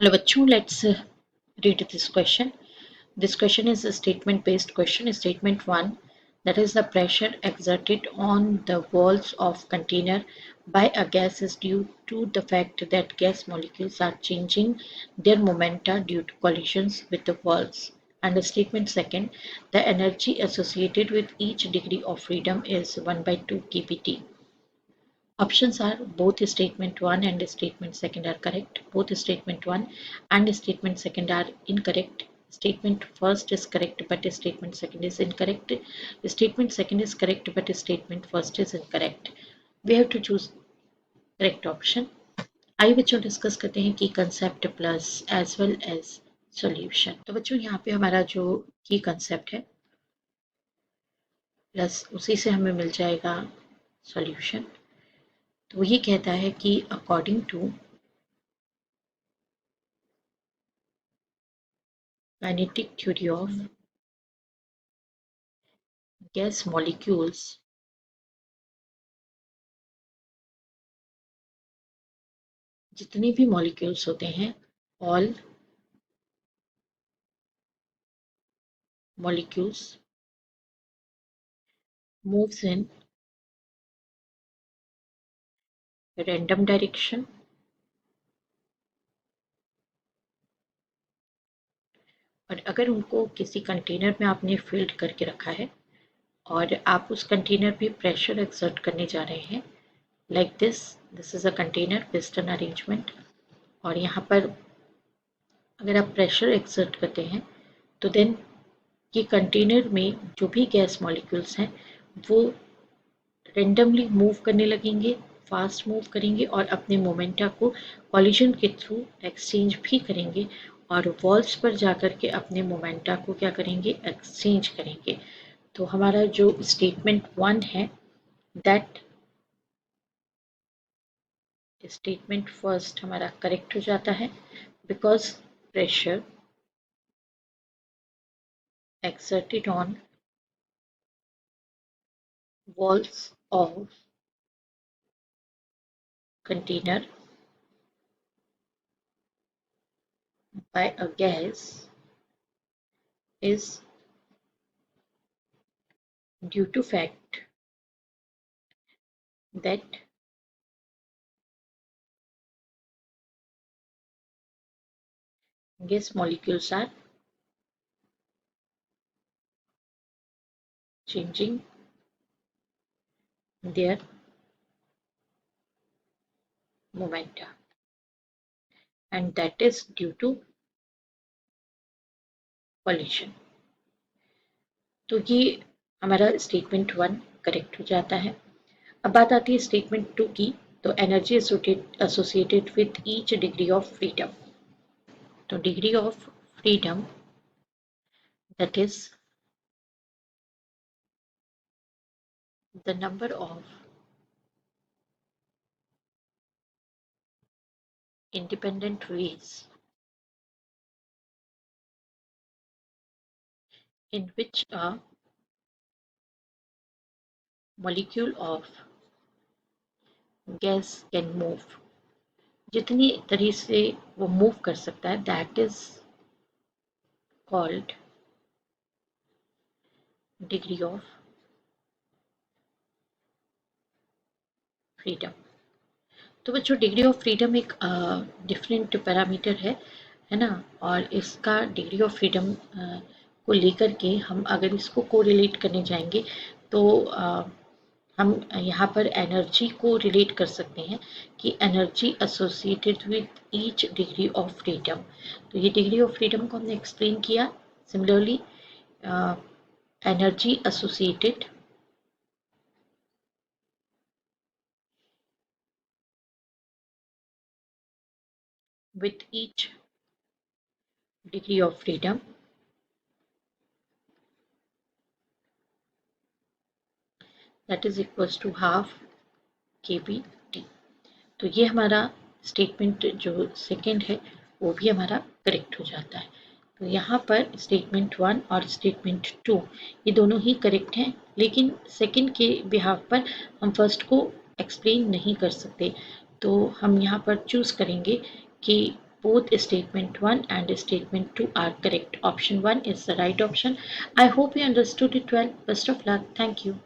Hello bachcho, let's read this question. This question is a statement based question. Statement 1, that is the pressure exerted on the walls of container by a gas is due to the fact that gas molecules are changing their momenta due to collisions with the walls. And statement 2, the energy associated with each degree of freedom is 1 by 2 kBT. Options are both statement 1 and statement 2 are correct. Both statement 1 and statement 2 are incorrect. Statement first is correct but statement 2 is incorrect. Statement 2 is correct but statement first is incorrect. We have to choose correct option. आइए बच्चों discuss करते हैं की concept plus as well as solution. तो बच्चों यहाँ पे हमारा जो की कंसेप्ट है प्लस उसी से हमें मिल जाएगा सॉल्यूशन। तो ये कहता है कि according to kinetic theory of gas molecules, जितने भी मॉलिक्यूल्स होते हैं all molecules moves in random direction और अगर उनको किसी कंटेनर में आपने फिल्ड करके रखा है और आप उस कंटेनर पे प्रेशर एक्सर्ट करने जा रहे हैं like this is a container piston arrangement और यहाँ पर अगर आप प्रेशर एक्सर्ट करते हैं तो देन ये कंटेनर में जो भी गैस मॉलिक्यूल्स हैं वो रेंडमली मूव करने लगेंगे, फास्ट मूव करेंगे और अपने मोमेंटा को कॉलिजन के थ्रू एक्सचेंज भी करेंगे और वॉल्स पर जाकर के अपने मोमेंटा को क्या करेंगे, एक्सचेंज करेंगे। तो हमारा जो स्टेटमेंट 1 है दैट स्टेटमेंट फर्स्ट हमारा करेक्ट हो जाता है because pressure exerted on walls of container by a gas is due to fact that gas molecules are changing their momenta and that is due to collision। तो ये हमारा statement 1 correct हो जाता है। अब बात आती है स्टेटमेंट 2 की। तो energy associated with each degree of freedom. तो degree of freedom that is the number of independent ways in which a molecule of gas can move। जितनी तरह से वो मूव कर सकता है that is called degree of freedom. तो बच्चों डिग्री ऑफ फ्रीडम एक डिफरेंट पैरामीटर है ना। और इसका डिग्री ऑफ फ्रीडम को लेकर के हम अगर इसको कोरिलेट करने जाएंगे तो हम यहाँ पर एनर्जी को रिलेट कर सकते हैं कि energy associated with each degree of freedom. तो ये डिग्री ऑफ फ्रीडम को हमने एक्सप्लेन किया। Similarly energy associated with each degree of freedom that is equals to half kBT। तो ये हमारा स्टेटमेंट जो सेकंड है वो भी हमारा करेक्ट हो जाता है। तो यहाँ पर स्टेटमेंट 1 और स्टेटमेंट 2 ये दोनों ही करेक्ट हैं, लेकिन सेकंड के बिहाफ पर हम फर्स्ट को एक्सप्लेन नहीं कर सकते। तो हम यहाँ पर चूज़ करेंगे कि both statement 1 and statement 2 are correct. Option 1 is the right option. I hope you understood it well. Best of luck. Thank you.